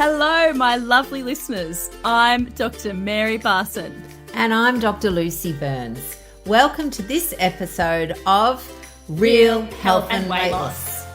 Hello, my lovely listeners. I'm Dr. Mary Barson. And I'm Dr. Lucy Burns. Welcome to this episode of Real Health and Weight Loss.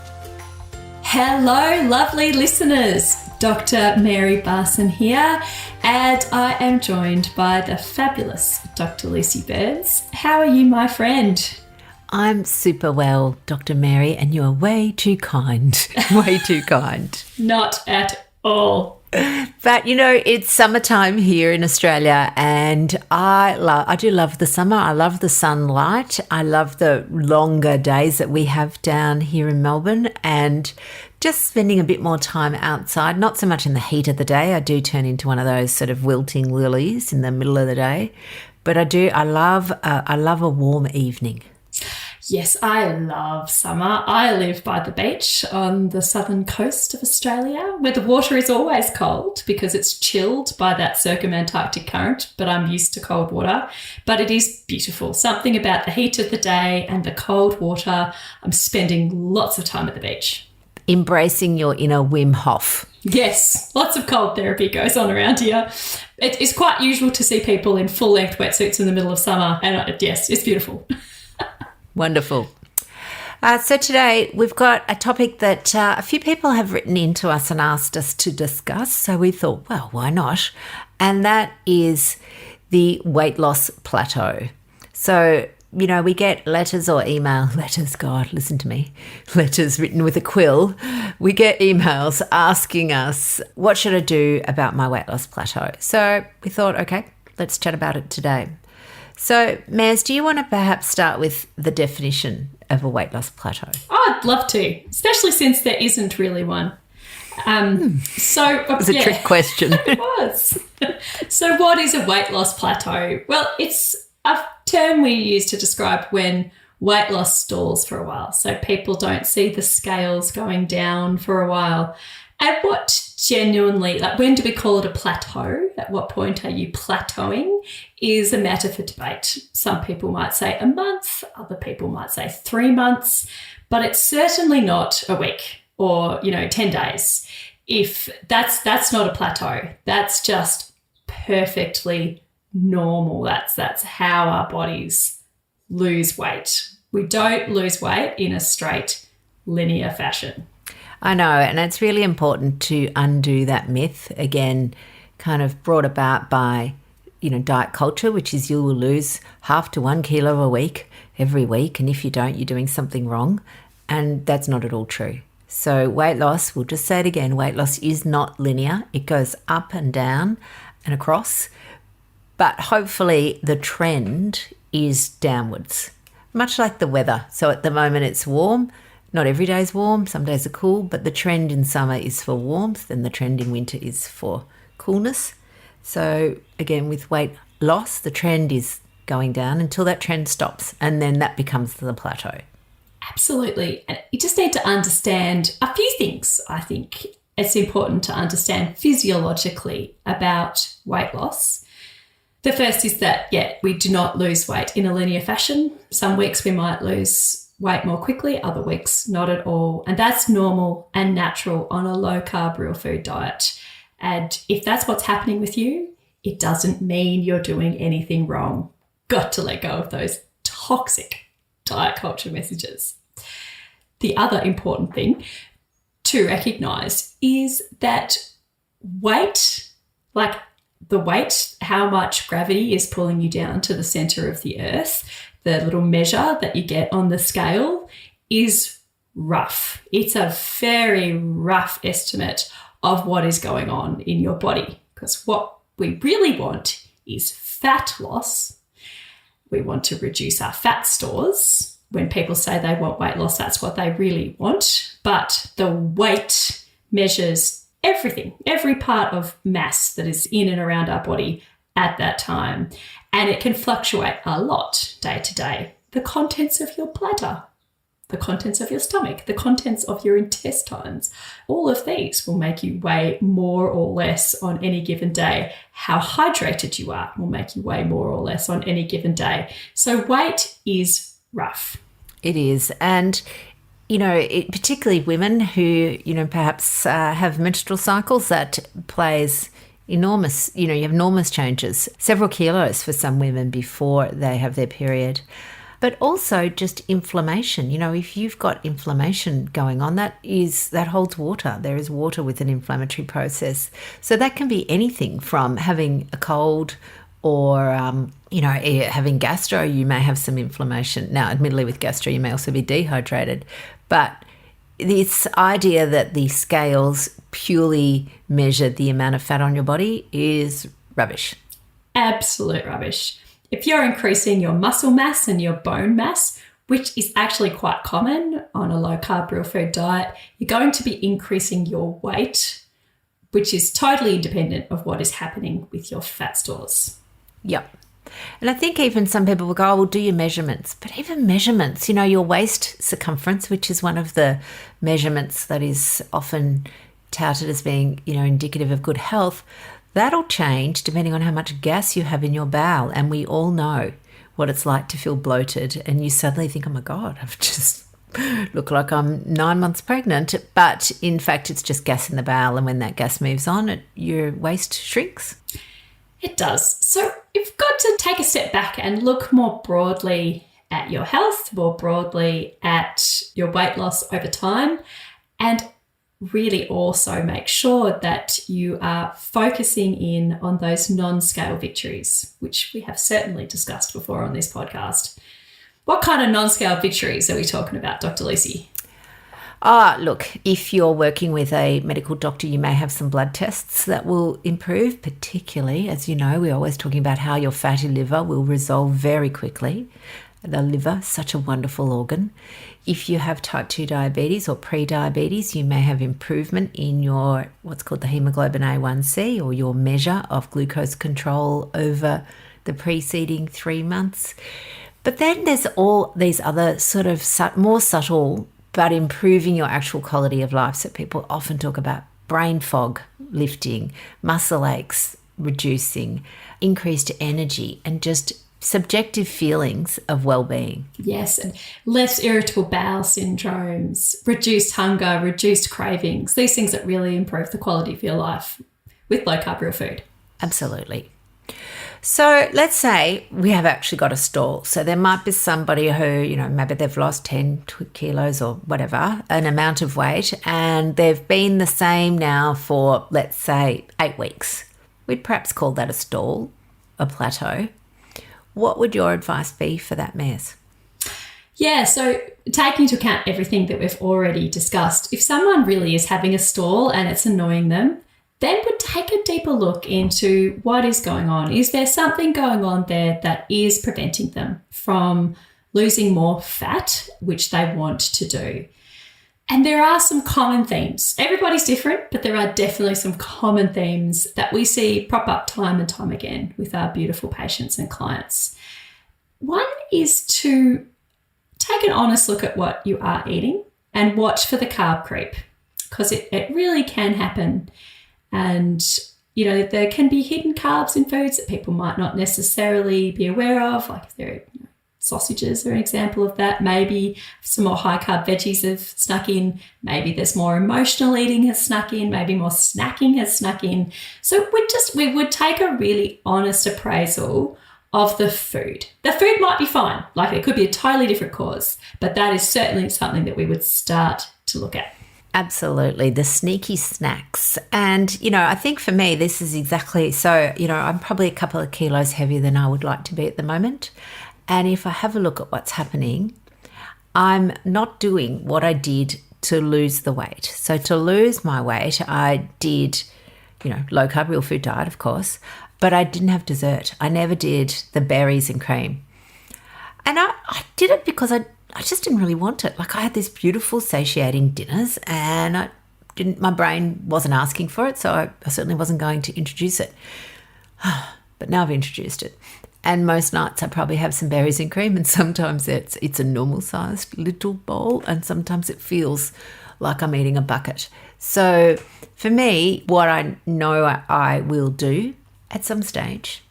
Hello, lovely listeners. Dr. Mary Barson here, and I am joined by the fabulous Dr. Lucy Burns. How are you, my friend? I'm super well, Dr. Mary, and you are way too kind. Way too kind. Not at all. But, you know, it's summertime here in Australia, and I do love the summer. I love the sunlight. I love the longer days that we have down here in Melbourne, and just spending a bit more time outside, not so much in the heat of the day. I do turn into one of those sort of wilting lilies in the middle of the day, but I love a warm evening. Yes, I love summer. I live by the beach on the southern coast of Australia, where the water is always cold because it's chilled by that circumantarctic current, but I'm used to cold water. But it is beautiful. Something about the heat of the day and the cold water. I'm spending lots of time at the beach. Embracing your inner Wim Hof. Yes, lots of cold therapy goes on around here. It is quite usual to see people in full-length wetsuits in the middle of summer, and yes, it's beautiful. Wonderful. So today we've got a topic that a few people have written into us and asked us to discuss. So we thought, well, why not? And that is the weight loss plateau. So, you know, we get letters or letters written with a quill. We get emails asking us, what should I do about my weight loss plateau? So we thought, okay, let's chat about it today. So, Maz, do you want to perhaps start with the definition of a weight loss plateau? Oh, I'd love to, especially since there isn't really one. So it was a trick question. It was. So what is a weight loss plateau? Well, it's a term we use to describe when weight loss stalls for a while. So people don't see the scales going down for a while. And what genuinely, like, when do we call it a plateau? At what point are you plateauing? Is a matter for debate. Some people might say a month, other people might say 3 months, but it's certainly not a week or, 10 days. If that's not a plateau, that's just perfectly normal. That's how our bodies lose weight. We don't lose weight in a straight linear fashion. I know, and it's really important to undo that myth, again, kind of brought about by, diet culture, which is you will lose 0.5 to 1 kilo a week every week, and if you don't, you're doing something wrong, and that's not at all true. So weight loss, we'll just say it again, weight loss is not linear. It goes up and down and across, but hopefully the trend is downwards, much like the weather. So at the moment it's warm. Not every day is warm, some days are cool, but the trend in summer is for warmth and the trend in winter is for coolness. So again, with weight loss, the trend is going down until that trend stops, and then that becomes the plateau. Absolutely. And you just need to understand a few things. I think it's important to understand physiologically about weight loss. The first is that, we do not lose weight in a linear fashion. Some weeks we might lose weight more quickly, other weeks not at all. And that's normal and natural on a low-carb, real food diet. And if that's what's happening with you, it doesn't mean you're doing anything wrong. Got to let go of those toxic diet culture messages. The other important thing to recognise is that weight, like the weight, how much gravity is pulling you down to the centre of the earth, the little measure that you get on the scale, is rough. It's a very rough estimate of what is going on in your body, because what we really want is fat loss. We want to reduce our fat stores. When people say they want weight loss, that's what they really want. But the weight measures everything, every part of mass that is in and around our body at that time. And it can fluctuate a lot day to day. The contents of your bladder, the contents of your stomach, the contents of your intestines, all of these will make you weigh more or less on any given day. How hydrated you are will make you weigh more or less on any given day. So weight is rough. It is. And particularly women who, perhaps have menstrual cycles, that plays enormous, you have enormous changes, several kilos for some women before they have their period. But also just inflammation. If you've got inflammation going on, that holds water. There is water with an inflammatory process. So that can be anything from having a cold or, having gastro, you may have some inflammation. Now, admittedly, with gastro, you may also be dehydrated. But this idea that the scales purely measure the amount of fat on your body is rubbish. Absolute rubbish. If you're increasing your muscle mass and your bone mass, which is actually quite common on a low-carb, real food diet, you're going to be increasing your weight, which is totally independent of what is happening with your fat stores. Yep. And I think even some people will go, do your measurements. But even measurements, your waist circumference, which is one of the measurements that is often touted as being, indicative of good health, that'll change depending on how much gas you have in your bowel. And we all know what it's like to feel bloated. And you suddenly think, oh my God, I've just look like I'm 9 months pregnant. But in fact, it's just gas in the bowel. And when that gas moves on, your waist shrinks. It does. So you've got to take a step back and look more broadly at your health, more broadly at your weight loss over time, and really also make sure that you are focusing in on those non-scale victories, which we have certainly discussed before on this podcast. What kind of non-scale victories are we talking about, Dr. Lucy? Look, if you're working with a medical doctor, you may have some blood tests that will improve, particularly, as you know, we're always talking about how your fatty liver will resolve very quickly. The liver, such a wonderful organ. If you have type 2 diabetes or pre-diabetes, you may have improvement in your what's called the hemoglobin A1C, or your measure of glucose control over the preceding 3 months. But then there's all these other sort of more subtle but improving your actual quality of life. So people often talk about brain fog lifting, muscle aches reducing, increased energy, and just subjective feelings of well-being. Yes, and less irritable bowel syndromes, reduced hunger, reduced cravings, these things that really improve the quality of your life with low-carb real food. Absolutely. So let's say we have actually got a stall. So there might be somebody who, maybe they've lost 10 kilos or whatever, an amount of weight, and they've been the same now for, let's say, 8 weeks. We'd perhaps call that a stall, a plateau. What would your advice be for that mess? Yeah, so taking into account everything that we've already discussed, if someone really is having a stall and it's annoying them, then would take a deeper look into what is going on. Is there something going on there that is preventing them from losing more fat, which they want to do? And there are some common themes. Everybody's different, but there are definitely some common themes that we see prop up time and time again with our beautiful patients and clients. One is to take an honest look at what you are eating and watch for the carb creep, because it really can happen. And, there can be hidden carbs in foods that people might not necessarily be aware of, like if they're sausages are an example of that. Maybe some more high-carb veggies have snuck in. Maybe there's more emotional eating has snuck in. Maybe more snacking has snuck in. So we would take a really honest appraisal of the food. The food might be fine. Like it could be a totally different cause, but that is certainly something that we would start to look at. Absolutely. The sneaky snacks. And, I think for me, this is exactly so, I'm probably a couple of kilos heavier than I would like to be at the moment. And if I have a look at what's happening, I'm not doing what I did to lose the weight. So to lose my weight, I did, low carb, real food diet, of course, but I didn't have dessert. I never did the berries and cream. And I did it because I just didn't really want it. Like I had these beautiful satiating dinners and my brain wasn't asking for it. So I certainly wasn't going to introduce it. But now I've introduced it. And most nights I probably have some berries and cream, and sometimes it's a normal sized little bowl, and sometimes it feels like I'm eating a bucket. So for me, what I know I will do at some stage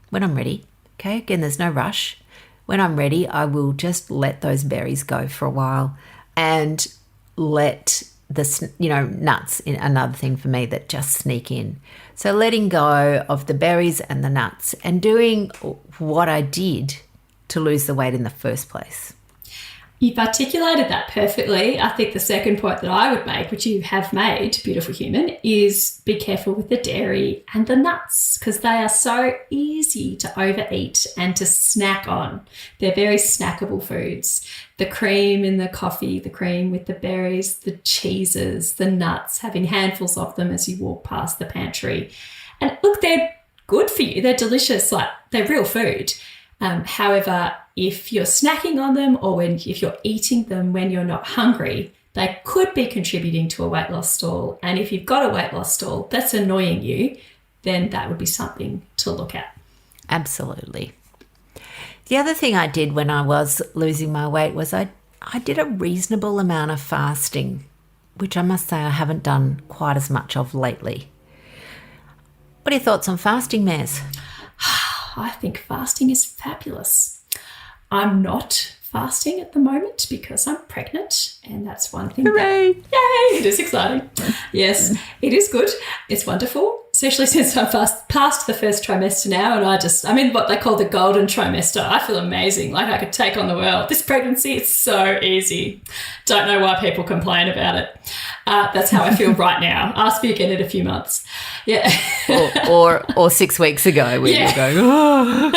when I'm ready, again, there's no rush. When I'm ready, I will just let those berries go for a while. and let nuts in another thing for me that just sneak in. So letting go of the berries and the nuts and doing what I did to lose the weight in the first place. You've articulated that perfectly. I think the second point that I would make, which you have made, beautiful human, is be careful with the dairy and the nuts because they are so easy to overeat and to snack on. They're very snackable foods. The cream in the coffee, the cream with the berries, the cheeses, the nuts, having handfuls of them as you walk past the pantry. And look, they're good for you. They're delicious. Like, they're real food. However, if you're snacking on them or if you're eating them when you're not hungry, they could be contributing to a weight loss stall. And if you've got a weight loss stall that's annoying you, then that would be something to look at. Absolutely. The other thing I did when I was losing my weight was I did a reasonable amount of fasting, which I must say I haven't done quite as much of lately. What are your thoughts on fasting, Maz? I think fasting is fabulous. I'm not fasting at the moment because I'm pregnant, and that's one thing. Hooray! Yay! It is exciting. Yes, it is good. It's wonderful, especially since I'm past the first trimester now, and I'm in what they call the golden trimester. I feel amazing, like I could take on the world. This pregnancy is so easy. Don't know why people complain about it. That's how I feel right now. Ask me again in a few months. Yeah. or 6 weeks ago when you were going, oh.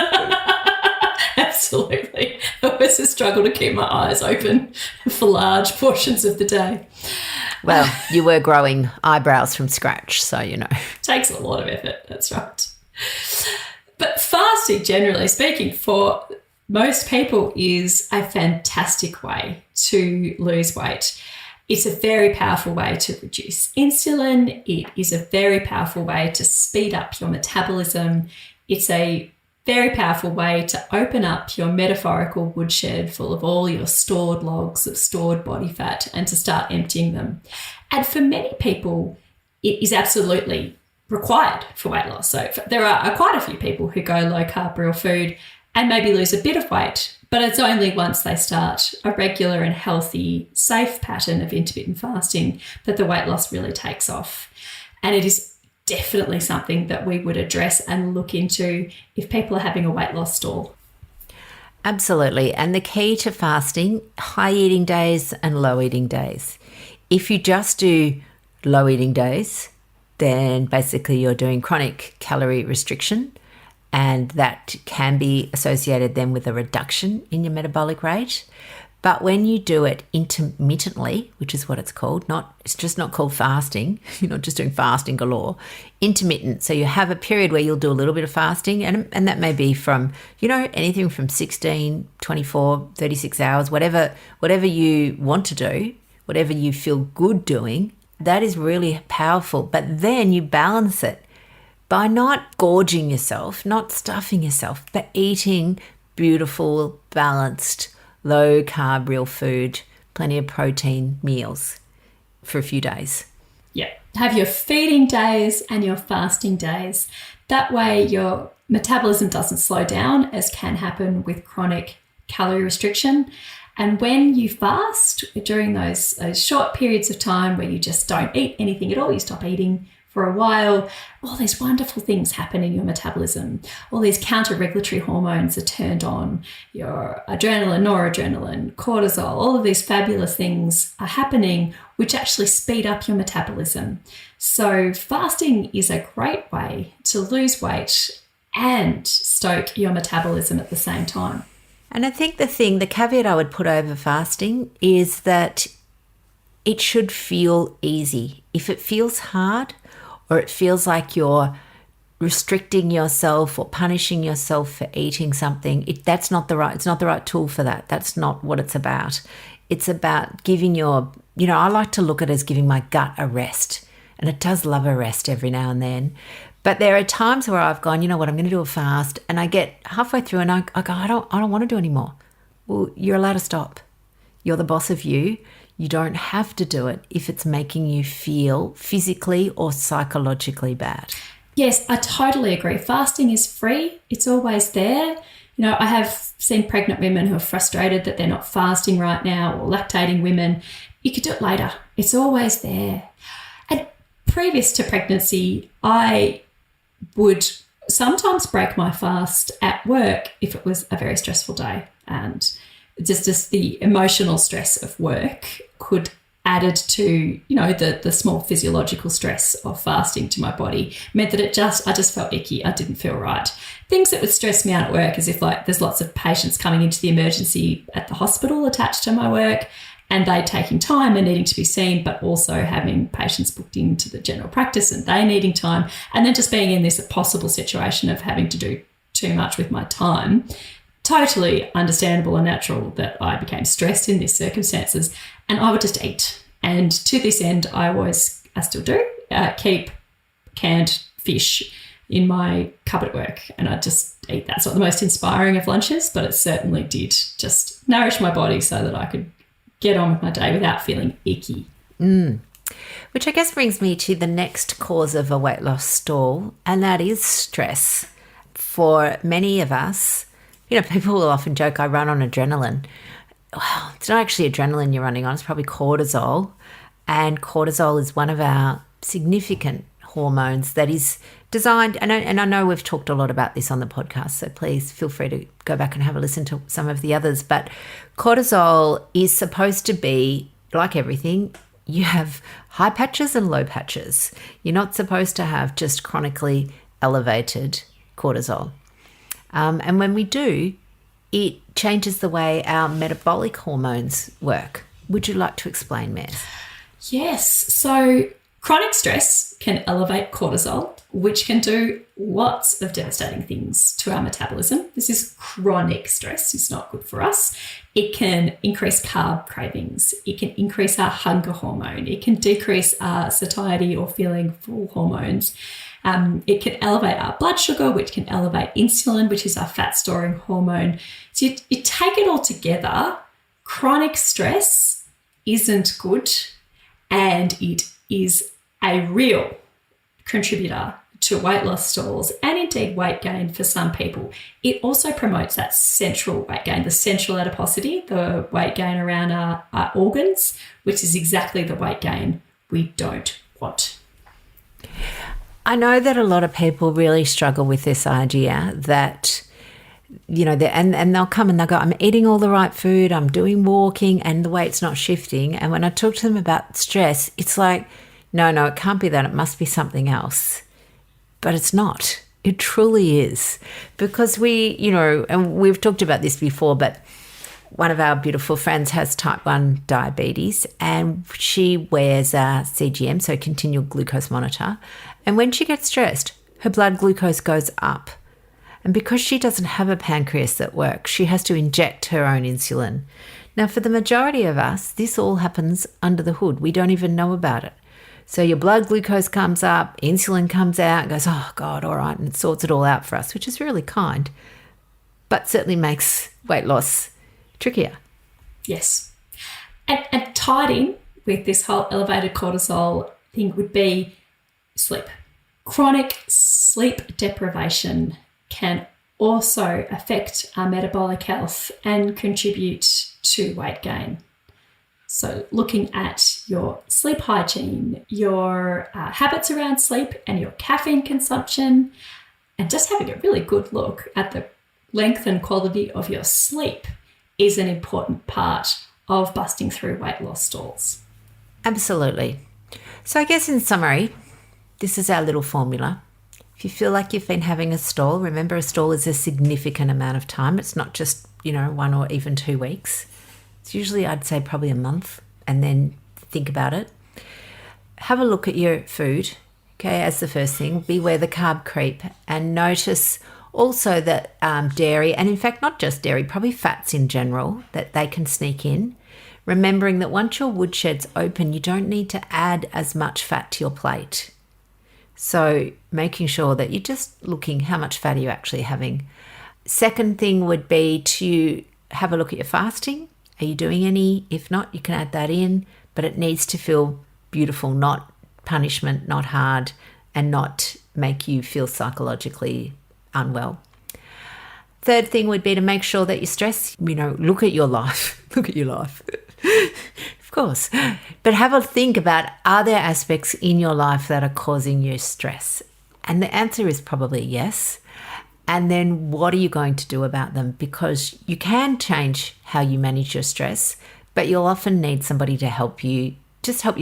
Absolutely. I always struggle to keep my eyes open for large portions of the day. Well, you were growing eyebrows from scratch, so you know. Takes a lot of effort, that's right. But fasting, generally speaking, for most people is a fantastic way to lose weight. It's a very powerful way to reduce insulin. It is a very powerful way to speed up your metabolism. It's a very powerful way to open up your metaphorical woodshed full of all your stored logs of stored body fat and to start emptying them. And for many people, it is absolutely required for weight loss. So there are quite a few people who go low carb, real food and maybe lose a bit of weight, but it's only once they start a regular and healthy, safe pattern of intermittent fasting that the weight loss really takes off. And it is definitely something that we would address and look into if people are having a weight loss stall. Absolutely. And the key to fasting, high eating days and low eating days. If you just do low eating days, then basically you're doing chronic calorie restriction, and that can be associated then with a reduction in your metabolic rate. But when you do it intermittently, which is what it's called, it's just not called fasting, you're not just doing fasting galore, intermittent. So you have a period where you'll do a little bit of fasting, and that may be from, anything from 16, 24, 36 hours, whatever you want to do, whatever you feel good doing, that is really powerful. But then you balance it by not gorging yourself, not stuffing yourself, but eating beautiful, balanced, low carb, real food, plenty of protein meals for a few days. Yeah. Have your feeding days and your fasting days. That way your metabolism doesn't slow down, as can happen with chronic calorie restriction. And when you fast during those short periods of time where you just don't eat anything at all, you stop eating for a while, all these wonderful things happen in your metabolism. All these counter-regulatory hormones are turned on. Your adrenaline, noradrenaline, cortisol, all of these fabulous things are happening, which actually speed up your metabolism. So fasting is a great way to lose weight and stoke your metabolism at the same time. And I think the caveat I would put over fasting is that it should feel easy. If it feels hard, or it feels like you're restricting yourself or punishing yourself for eating something, it's not the right tool for that. That's not what it's about. It's about giving I like to look at it as giving my gut a rest. And it does love a rest every now and then. But there are times where I've gone, you know what, I'm going to do a fast, and I get halfway through and I go, I don't want to do anymore. Well, you're allowed to stop. You're the boss of you. You don't have to do it if it's making you feel physically or psychologically bad. Yes, I totally agree. Fasting is free. It's always there. I have seen pregnant women who are frustrated that they're not fasting right now, or lactating women. You could do it later. It's always there. And previous to pregnancy, I would sometimes break my fast at work if it was a very stressful day. And just the emotional stress of work could added to, the small physiological stress of fasting to my body meant that I just felt icky. I didn't feel right. Things that would stress me out at work is if there's lots of patients coming into the emergency at the hospital attached to my work, and they taking time and needing to be seen, but also having patients booked into the general practice and they needing time, and then just being in this possible situation of having to do too much with my time. Totally understandable and natural that I became stressed in these circumstances, and I would just eat. And to this end, I still do, keep canned fish in my cupboard at work, and I just eat. That's not the most inspiring of lunches, but it certainly did just nourish my body so that I could get on with my day without feeling icky. Which I guess brings me to the next cause of a weight loss stall, and that is stress. For many of us, people will often joke, I run on adrenaline. Well, it's not actually adrenaline you're running on, it's probably cortisol. And cortisol is one of our significant hormones that is designed, and I know we've talked a lot about this on the podcast, so please feel free to go back and have a listen to some of the others. But cortisol is supposed to be, like everything, you have high patches and low patches. You're not supposed to have just chronically elevated cortisol. And when we do, it changes the way our metabolic hormones work. Would you like to explain, Mez? Yes. So chronic stress can elevate cortisol, which can do lots of devastating things to our metabolism. This is chronic stress. It's not good for us. It can increase carb cravings. It can increase our hunger hormone. It can decrease our satiety or feeling full hormones. It can elevate our blood sugar, which can elevate insulin, which is our fat-storing hormone. So you take it all together, chronic stress isn't good, and it is a real contributor to weight loss stalls and indeed weight gain for some people. It also promotes that central weight gain, the central adiposity, the weight gain around our organs, which is exactly the weight gain we don't want. I know that a lot of people really struggle with this idea that, and they'll come and they'll go, I'm eating all the right food, I'm doing walking, and the weight's not shifting. And when I talk to them about stress, it's like, no, it can't be that. It must be something else. But it's not. It truly is. Because and we've talked about this before, but one of our beautiful friends has type 1 diabetes, and she wears a CGM, so continual glucose monitor. And when she gets stressed, her blood glucose goes up. And because she doesn't have a pancreas that works, she has to inject her own insulin. Now, for the majority of us, this all happens under the hood. We don't even know about it. So your blood glucose comes up, insulin comes out, and goes, oh, God, all right, and it sorts it all out for us, which is really kind, but certainly makes weight loss trickier. Yes. And tied in with this whole elevated cortisol thing would be sleep. Chronic sleep deprivation can also affect our metabolic health and contribute to weight gain. So looking at your sleep hygiene, your habits around sleep and your caffeine consumption, and just having a really good look at the length and quality of your sleep is an important part of busting through weight loss stalls. Absolutely. So I guess in summary, this is our little formula. If you feel like you've been having a stall, remember a stall is a significant amount of time. It's not just, 1 or even 2 weeks. It's usually, I'd say, probably a month, and then think about it. Have a look at your food, okay, as the first thing. Beware the carb creep, and notice also that dairy, and in fact, not just dairy, probably fats in general, that they can sneak in. Remembering that once your woodshed's open, you don't need to add as much fat to your plate. So making sure that you're just looking how much fat are you actually having. Second thing would be to have a look at your fasting. Are you doing any? If not, you can add that in, but it needs to feel beautiful, not punishment, not hard, and not make you feel psychologically unwell. Third thing would be to make sure that your stress, look at your life. Look at your life. Of course. But have a think about, are there aspects in your life that are causing you stress? And the answer is probably yes. And then what are you going to do about them? Because you can change how you manage your stress, but you'll often need somebody to help you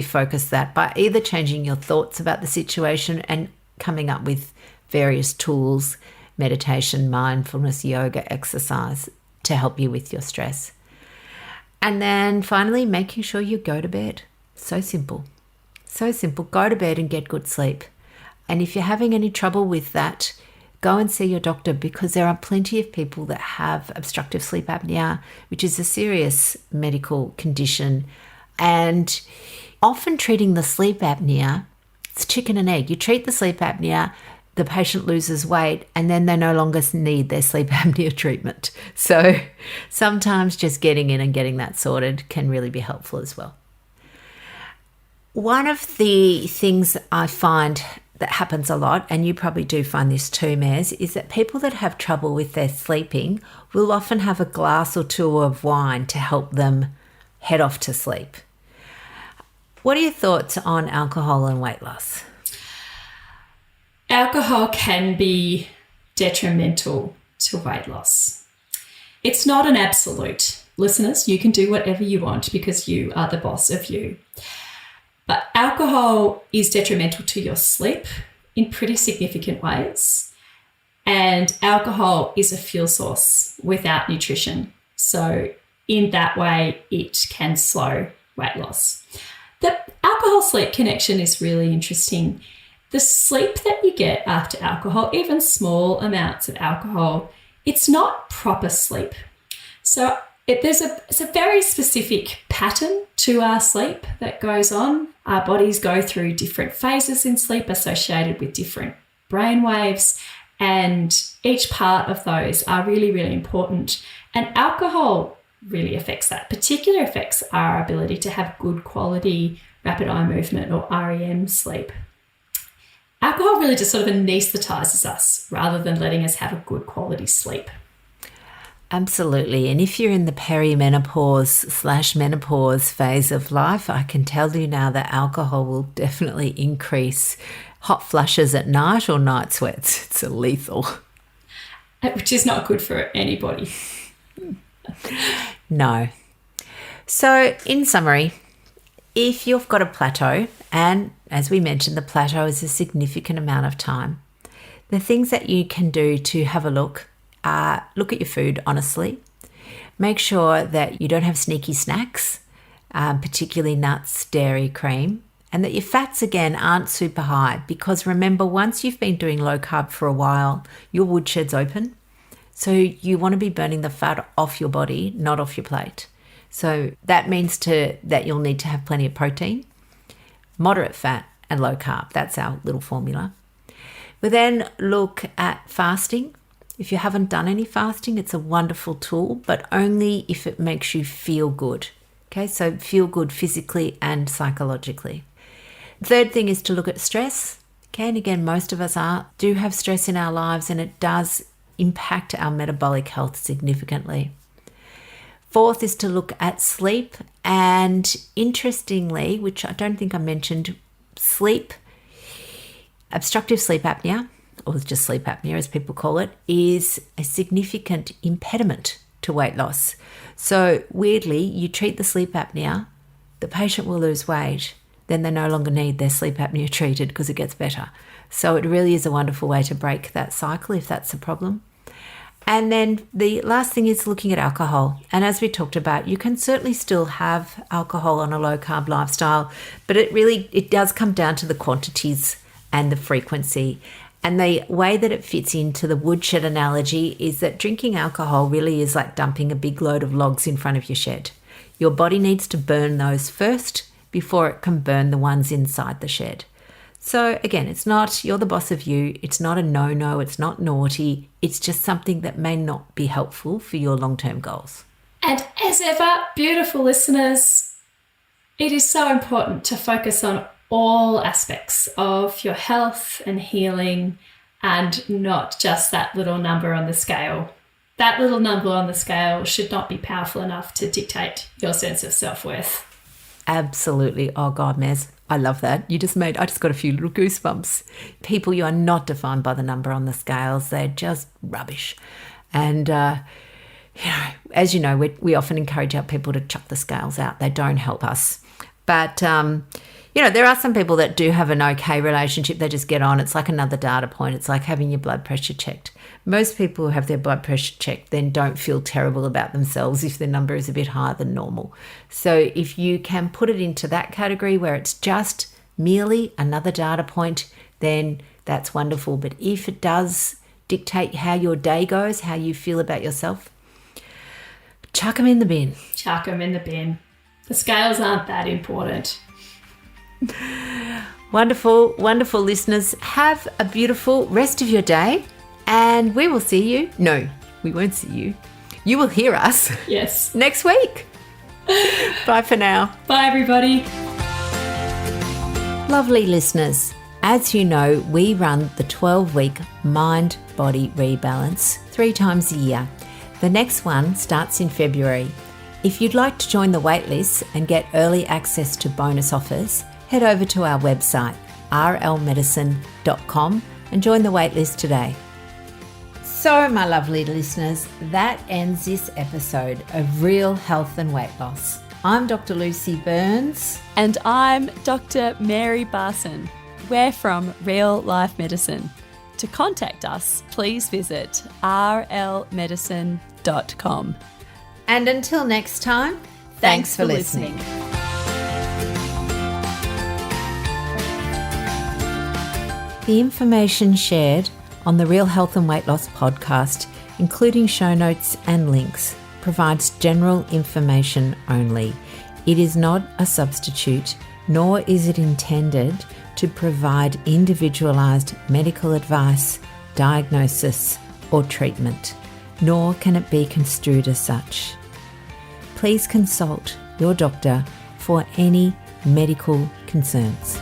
focus that by either changing your thoughts about the situation and coming up with various tools, meditation, mindfulness, yoga, exercise to help you with your stress. And then finally, making sure you go to bed. So simple. So simple. Go to bed and get good sleep. And if you're having any trouble with that, go and see your doctor, because there are plenty of people that have obstructive sleep apnea, which is a serious medical condition. And often treating the sleep apnea, it's chicken and egg. You treat the sleep apnea, the patient loses weight, and then they no longer need their sleep apnea treatment. So sometimes just getting in and getting that sorted can really be helpful as well. One of the things I find that happens a lot, and you probably do find this too, Maz, is that people that have trouble with their sleeping will often have a glass or two of wine to help them head off to sleep. What are your thoughts on alcohol and weight loss? Alcohol can be detrimental to weight loss. It's not an absolute. Listeners, you can do whatever you want because you are the boss of you. But alcohol is detrimental to your sleep in pretty significant ways. And alcohol is a fuel source without nutrition. So in that way, it can slow weight loss. The alcohol-sleep connection is really interesting. The sleep that you get after alcohol, even small amounts of alcohol, it's not proper sleep. So it's a very specific pattern to our sleep that goes on. Our bodies go through different phases in sleep associated with different brain waves, and each part of those are really, really important. And alcohol really affects that. Particular affects our ability to have good quality rapid eye movement or REM sleep. Alcohol really just sort of anesthetizes us rather than letting us have a good quality sleep. Absolutely. And if you're in the perimenopause/menopause phase of life, I can tell you now that alcohol will definitely increase hot flushes at night or night sweats. It's lethal. Which is not good for anybody. No. So in summary, if you've got a plateau, and as we mentioned, the plateau is a significant amount of time, the things that you can do to have a look are look at your food honestly. Make sure that you don't have sneaky snacks, particularly nuts, dairy, cream, and that your fats, again, aren't super high, because remember, once you've been doing low carb for a while, your woodshed's open. So you want to be burning the fat off your body, not off your plate. So that means that you'll need to have plenty of protein, moderate fat, and low carb. That's our little formula. We then look at fasting. If you haven't done any fasting, it's a wonderful tool, but only if it makes you feel good. Okay, so feel good physically and psychologically. Third thing is to look at stress. Okay, and again, most of us do have stress in our lives, and it does impact our metabolic health significantly. Fourth is to look at sleep, and interestingly, which I don't think I mentioned, obstructive sleep apnea, or just sleep apnea as people call it, is a significant impediment to weight loss. So weirdly, you treat the sleep apnea, the patient will lose weight, then they no longer need their sleep apnea treated because it gets better. So it really is a wonderful way to break that cycle if that's a problem. And then the last thing is looking at alcohol. And as we talked about, you can certainly still have alcohol on a low carb lifestyle, but it does come down to the quantities and the frequency. And the way that it fits into the woodshed analogy is that drinking alcohol really is like dumping a big load of logs in front of your shed. Your body needs to burn those first before it can burn the ones inside the shed. So again, it's not, you're the boss of you. It's not a no-no. It's not naughty. It's just something that may not be helpful for your long-term goals. And as ever, beautiful listeners, it is so important to focus on all aspects of your health and healing, and not just that little number on the scale. That little number on the scale should not be powerful enough to dictate your sense of self-worth. Absolutely. Oh God, Mez, I love that. I just got a few little goosebumps. People, you are not defined by the number on the scales. They're just rubbish. And, as you know, we often encourage our people to chuck the scales out. They don't help us. But, there are some people that do have an okay relationship. They just get on. It's like another data point. It's like having your blood pressure checked. Most people who have their blood pressure checked then don't feel terrible about themselves if their number is a bit higher than normal. So if you can put it into that category where it's just merely another data point, then that's wonderful. But if it does dictate how your day goes, how you feel about yourself, chuck them in the bin. Chuck them in the bin. The scales aren't that important. Wonderful, wonderful listeners. Have a beautiful rest of your day, and we will see you. No, we won't see you. You will hear us. Yes. Next week. Bye for now. Bye, everybody. Lovely listeners. As you know, we run the 12-week mind-body rebalance 3 times a year. The next one starts in February. If you'd like to join the waitlist and get early access to bonus offers, head over to our website, rlmedicine.com, and join the waitlist today. So, my lovely listeners, that ends this episode of Real Health and Weight Loss. I'm Dr. Lucy Burns. And I'm Dr. Mary Barson. We're from Real Life Medicine. To contact us, please visit rlmedicine.com. And until next time, thanks for listening. The information shared on the Real Health and Weight Loss podcast, including show notes and links, provides general information only. It is not a substitute, nor is it intended to provide individualised medical advice, diagnosis, or treatment, nor can it be construed as such. Please consult your doctor for any medical concerns.